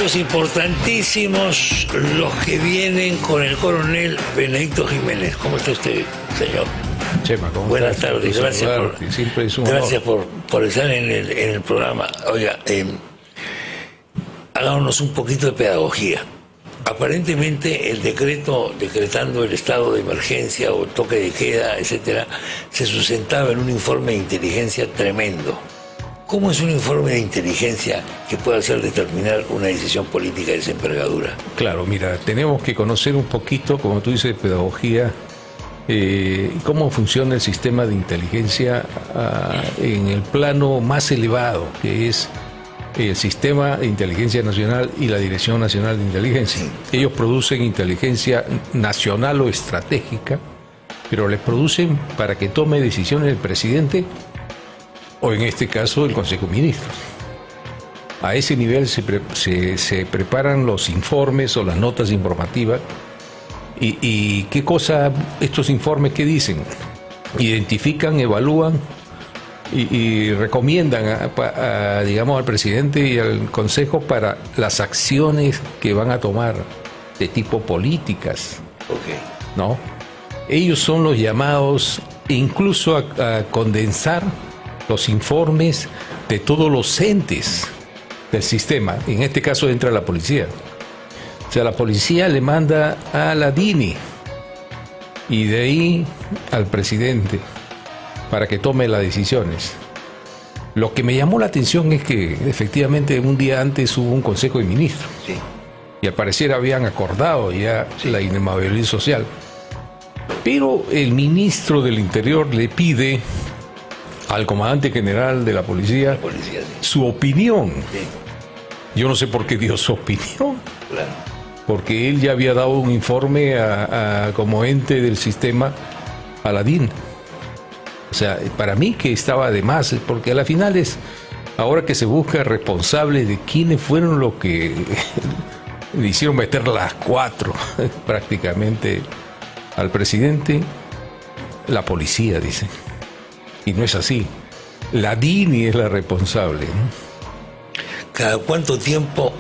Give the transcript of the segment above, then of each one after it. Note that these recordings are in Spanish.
Datos importantísimos los que vienen con el coronel Benedicto Jiménez. ¿Cómo está usted, señor? Chema, ¿cómo Buenas estás? tardes, gracias por estar en el programa. Oiga, hagámonos un poquito de pedagogía. Aparentemente el decreto decretando el estado de emergencia o toque de queda, etcétera, se sustentaba en un informe de inteligencia tremendo. ¿Cómo es un informe de inteligencia que puede hacer determinar una decisión política de esa envergadura? Claro, mira, tenemos que conocer un poquito, como tú dices, pedagogía, cómo funciona el sistema de inteligencia en el plano más elevado, que es el Sistema de Inteligencia Nacional y la Dirección Nacional de Inteligencia. Ellos producen inteligencia nacional o estratégica, pero les producen para que tome decisiones el presidente o en este caso el Consejo de Ministros. A ese nivel se preparan los informes o las notas informativas. ¿Y qué cosa estos informes que dicen? Identifican, evalúan y recomiendan digamos, al presidente y al Consejo para las acciones que van a tomar de tipo políticas. ¿No? Ellos son los llamados incluso a condensar los informes de todos los entes del sistema. En este caso entra la policía. O sea, la policía le manda a la DINI y de ahí al presidente para que tome las decisiones. Lo que me llamó la atención es que efectivamente un día antes hubo un Consejo de Ministros. Sí. Y al parecer habían acordado ya la inmovilidad social. Pero el ministro del Interior le pide al comandante general de la policía, su opinión. Sí. Yo no sé por qué dio su opinión. Claro. Porque él ya había dado un informe como ente del sistema a la DIN. O sea, para mí que estaba de más, porque a la final es, ahora que se busca responsables de quiénes fueron los que le hicieron meter las 4 prácticamente al presidente, la policía, dice. Y no es así. La DINI es la responsable, ¿no? ¿Cada cuánto tiempo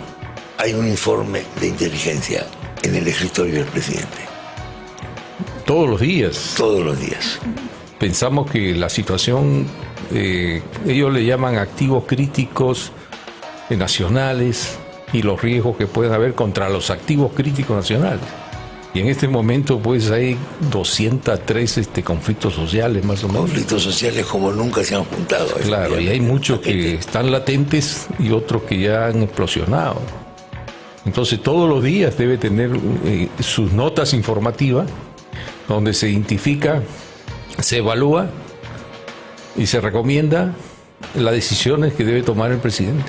hay un informe de inteligencia en el escritorio del presidente? Todos los días. Todos los días. Pensamos que la situación, ellos le llaman activos críticos nacionales y los riesgos que pueden haber contra los activos críticos nacionales. Y en este momento pues hay 203 conflictos sociales más o menos. Conflictos sociales como nunca se han juntado. Claro, y hay muchos que están latentes y otros que ya han explosionado. Entonces todos los días debe tener sus notas informativas donde se identifica, se evalúa y se recomienda las decisiones que debe tomar el presidente.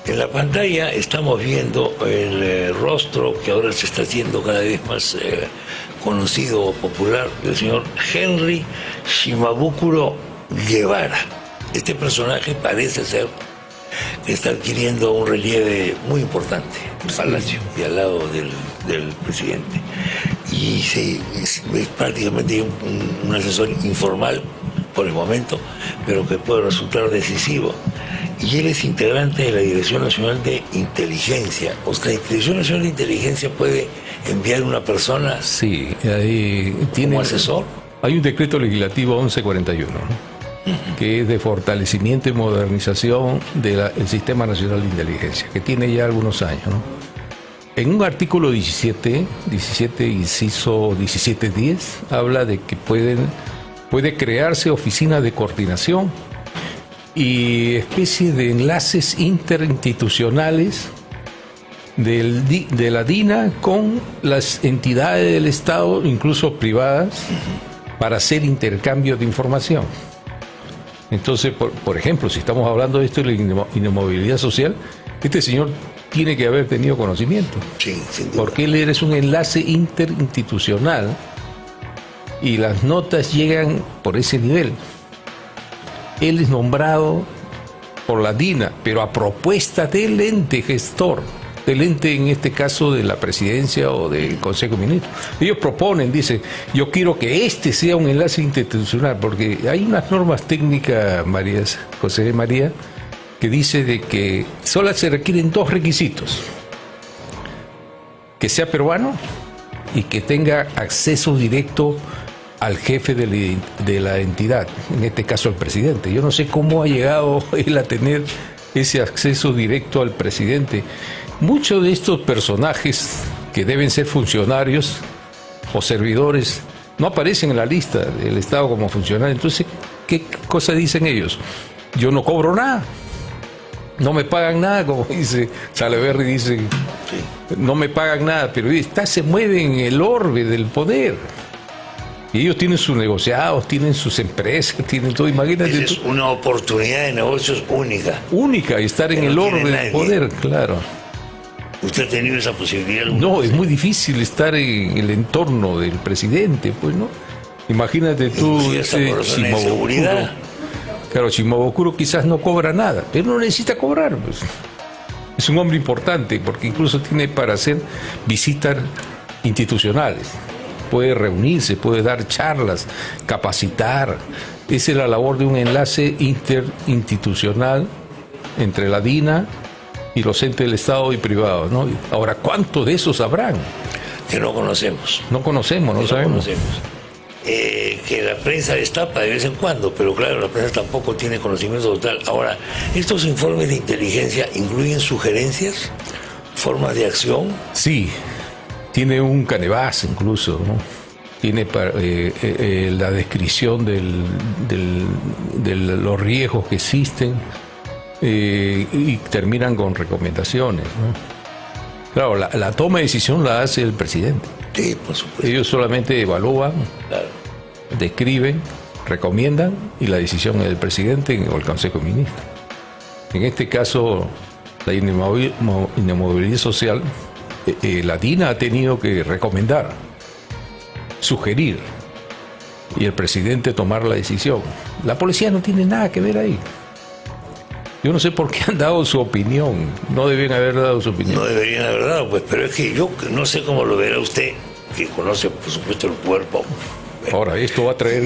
En la pantalla estamos viendo el rostro que ahora se está haciendo cada vez más conocido o popular del señor Henry Shimabukuro Guevara. Este personaje parece ser que está adquiriendo un relieve muy importante en el Palacio y al lado del presidente. Y es prácticamente un asesor informal por el momento, pero que puede resultar decisivo. Y él es integrante de la Dirección Nacional de Inteligencia. O sea, la Dirección Nacional de Inteligencia puede enviar una persona como asesor. Hay un decreto legislativo 1141, ¿no? Que es de fortalecimiento y modernización del Sistema Nacional de Inteligencia, que tiene ya algunos años, ¿no? En un artículo 17 inciso 1710, habla de que puede crearse oficinas de coordinación y especies de enlaces interinstitucionales de la DINA con las entidades del Estado, incluso privadas, para hacer intercambio de información. Entonces, por ejemplo, si estamos hablando de esto de la inmovilidad social, este señor tiene que haber tenido conocimiento. Sí, sin duda. Porque él es un enlace interinstitucional y las notas llegan por ese nivel. Él es nombrado por la DINA, pero a propuesta del ente gestor, del ente en este caso de la presidencia o del Consejo de Ministros. Ellos proponen, dicen, yo quiero que este sea un enlace interinstitucional, porque hay unas normas técnicas, José María, que dice de que solo se requieren 2 requisitos: que sea peruano y que tenga acceso directo al jefe de la entidad, en este caso el presidente. Yo no sé cómo ha llegado él a tener ese acceso directo al presidente. Muchos de estos personajes que deben ser funcionarios o servidores no aparecen en la lista del Estado como funcionarios. Entonces, ¿qué cosa dicen ellos? Yo no cobro nada, no me pagan nada, como dice Salaverry, dice, no me pagan nada, pero se mueven en el orbe del poder. Y ellos tienen sus negociados, tienen sus empresas, tienen todo. Imagínate. Es una oportunidad de negocios única. Única, estar en el orbe del poder, claro. ¿Usted ha tenido esa posibilidad? No, es muy difícil estar en el entorno del presidente, pues, ¿no? Imagínate tú, ese Shimabukuro. Claro, Shimabukuro quizás no cobra nada, pero no necesita cobrar, pues. Es un hombre importante, porque incluso tiene para hacer visitas institucionales. Puede reunirse, puede dar charlas, capacitar. Esa es la labor de un enlace interinstitucional entre la DINA y los entes del Estado y privados, ¿no? Ahora, ¿cuántos de esos habrán? Que no conocemos. No conocemos, no sabemos. Que la prensa destapa de vez en cuando, pero claro, la prensa tampoco tiene conocimiento total. Ahora, ¿estos informes de inteligencia incluyen sugerencias, formas de acción? Sí. Tiene un canevas incluso, ¿no? Tiene la descripción de los riesgos que existen y terminan con recomendaciones, ¿no? Claro, la toma de decisión la hace el presidente. Sí, por supuesto. Ellos solamente evalúan, claro, describen, recomiendan y la decisión es del presidente o el Consejo de Ministros. En este caso, la inamovilidad social, la DINA ha tenido que recomendar, sugerir, y el presidente tomar la decisión. La policía no tiene nada que ver ahí. Yo no sé por qué han dado su opinión. No debían haber dado su opinión. No deberían haber dado, pues, pero es que yo no sé cómo lo verá usted, que conoce, por supuesto, el cuerpo. Ahora, esto va a traer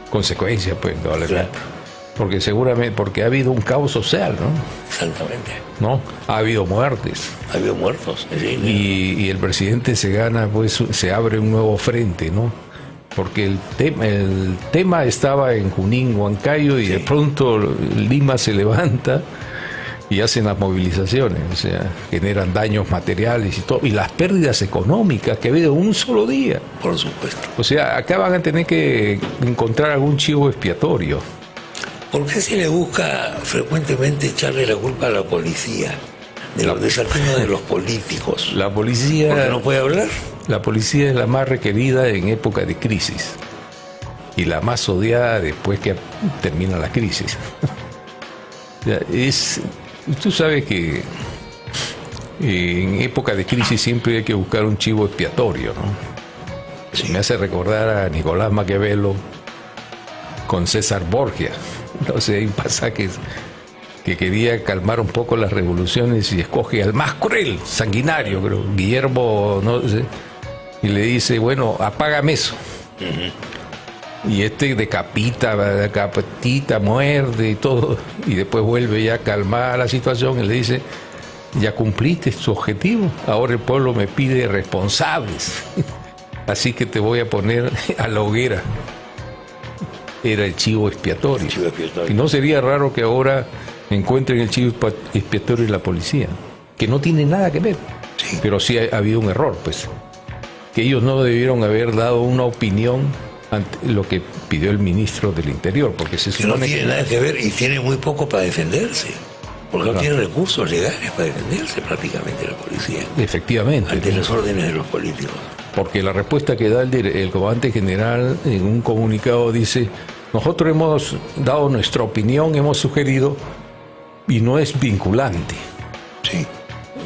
consecuencias, pues, probablemente. Claro. Porque seguramente, porque ha habido un caos social, ¿no? Exactamente. ¿No? Ha habido muertes. Ha habido muertos. Sí, y el presidente se gana, pues, se abre un nuevo frente, ¿no? Porque el tema estaba en Junín, Huancayo, y de pronto Lima se levanta y hacen las movilizaciones, o sea, generan daños materiales y todo, y las pérdidas económicas que ha habido en un solo día. Por supuesto. O sea, acá van a tener que encontrar algún chivo expiatorio. ¿Por qué se le busca frecuentemente echarle la culpa a la policía de los desatinos de los políticos? La policía... ¿Porque no puede hablar? La policía es la más requerida en época de crisis y la más odiada después que termina la crisis. Tú sabes que en época de crisis siempre hay que buscar un chivo expiatorio, ¿no? Sí. Me hace recordar a Nicolás Maquiavelo con César Borgia. No sé, hay un pasaje que quería calmar un poco las revoluciones y escoge al más cruel, sanguinario, creo, Guillermo, no sé, y le dice, bueno, apágame eso. Y decapita, muerde y todo, y después vuelve ya a calmar la situación y le dice, ya cumpliste tu objetivo, ahora el pueblo me pide responsables, así que te voy a poner a la hoguera. Era el chivo expiatorio. Y no sería raro que ahora encuentren el chivo expiatorio en la policía, que no tiene nada que ver. Sí. Pero sí ha habido un error, pues. Que ellos no debieron haber dado una opinión ante lo que pidió el ministro del Interior, porque se supone que no tiene nada que ver y tiene muy poco para defenderse. Porque no tiene recursos legales para defenderse prácticamente la policía. Efectivamente. Ante las órdenes de los políticos. Porque la respuesta que da el comandante general en un comunicado dice, nosotros hemos dado nuestra opinión, hemos sugerido, y no es vinculante. Sí.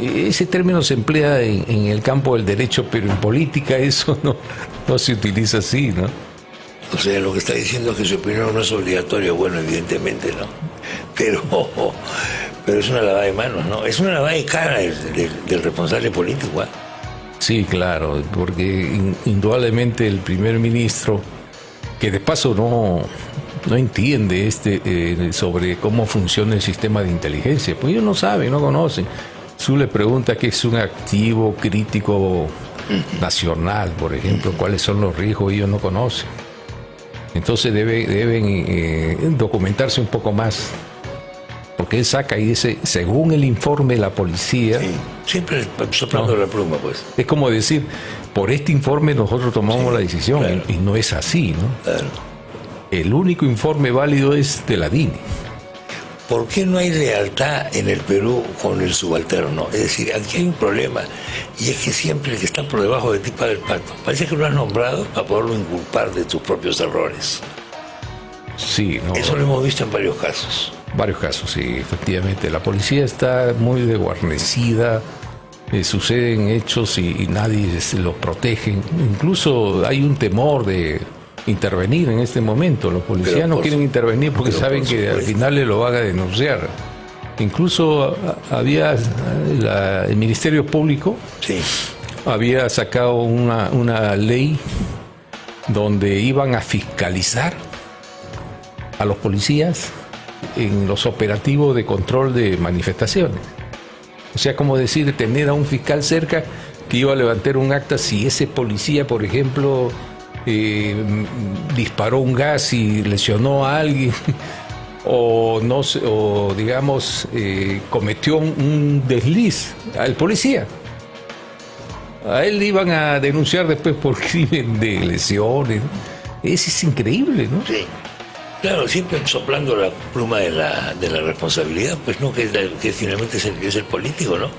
Ese término se emplea en el campo del derecho, pero en política eso no se utiliza así, ¿no? O sea, lo que está diciendo es que su opinión no es obligatoria, bueno, evidentemente, ¿no? Pero es una lavada de manos, ¿no? Es una lavada de cara del responsable político, ¿eh? Sí, claro, porque indudablemente el primer ministro, que de paso no entiende sobre cómo funciona el sistema de inteligencia, pues ellos no saben, no conocen. Tú le preguntas qué es un activo crítico nacional, por ejemplo, cuáles son los riesgos, ellos no conocen. Entonces deben documentarse un poco más, porque él saca y dice, según el informe de la policía... Sí, siempre soplando la pluma, pues. Es como decir, por este informe nosotros tomamos la decisión, claro. Y no es así, ¿no? Claro. El único informe válido es de la DINI. ¿Por qué no hay lealtad en el Perú con el subalterno? Es decir, aquí hay un problema, y es que siempre el que está por debajo de ti paga el pato. Parece que lo has nombrado para poderlo inculpar de tus propios errores. Sí, no. Eso lo hemos visto en varios casos. Varios casos, sí, efectivamente. La policía está muy desguarnecida, suceden hechos y nadie los protege. Incluso hay un temor de intervenir en este momento. Los policías no quieren intervenir porque saben que al final le lo van a denunciar. Incluso había el Ministerio Público había sacado una ley donde iban a fiscalizar a los policías en los operativos de control de manifestaciones. O sea, como decir, tener a un fiscal cerca que iba a levantar un acta si ese policía, por ejemplo, disparó un gas y lesionó a alguien o digamos cometió un desliz al policía. A él le iban a denunciar después por crimen de lesiones. Es increíble, ¿no? Sí. Claro, siempre soplando la pluma de la responsabilidad, pues no, que finalmente es el político, ¿no?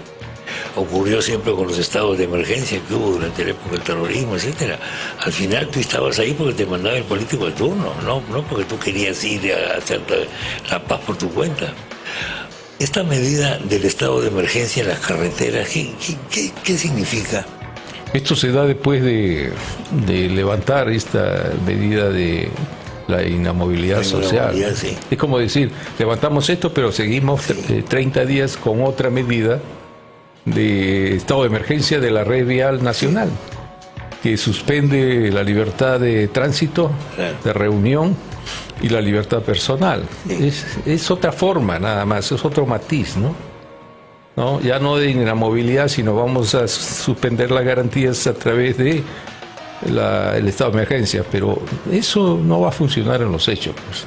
Ocurrió siempre con los estados de emergencia que hubo durante la época del terrorismo, etcétera. Al final tú estabas ahí porque te mandaba el político de turno, no porque tú querías ir a hacer la paz por tu cuenta. Esta medida del estado de emergencia en las carreteras, ¿qué significa? Esto se da después de levantar esta medida de la inamovilidad social. Sí. Es como decir, levantamos esto, pero seguimos 30 días con otra medida de estado de emergencia de la red vial nacional, que suspende la libertad de tránsito, de reunión y la libertad personal. Es otra forma nada más, es otro matiz, ¿no? Ya no de inamovilidad, sino vamos a suspender las garantías a través de el estado de emergencia, pero eso no va a funcionar en los hechos, pues.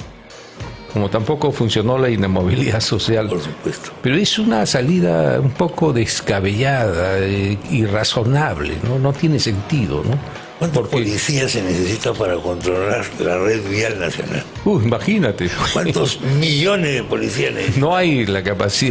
Como tampoco funcionó la inamovilidad social. Por supuesto. Pero es una salida un poco descabellada, irrazonable, ¿no? No tiene sentido, ¿no? ¿Cuántos policías se necesita para controlar la red vial nacional? Imagínate. ¿Cuántos millones de policías necesitan? No hay la capacidad.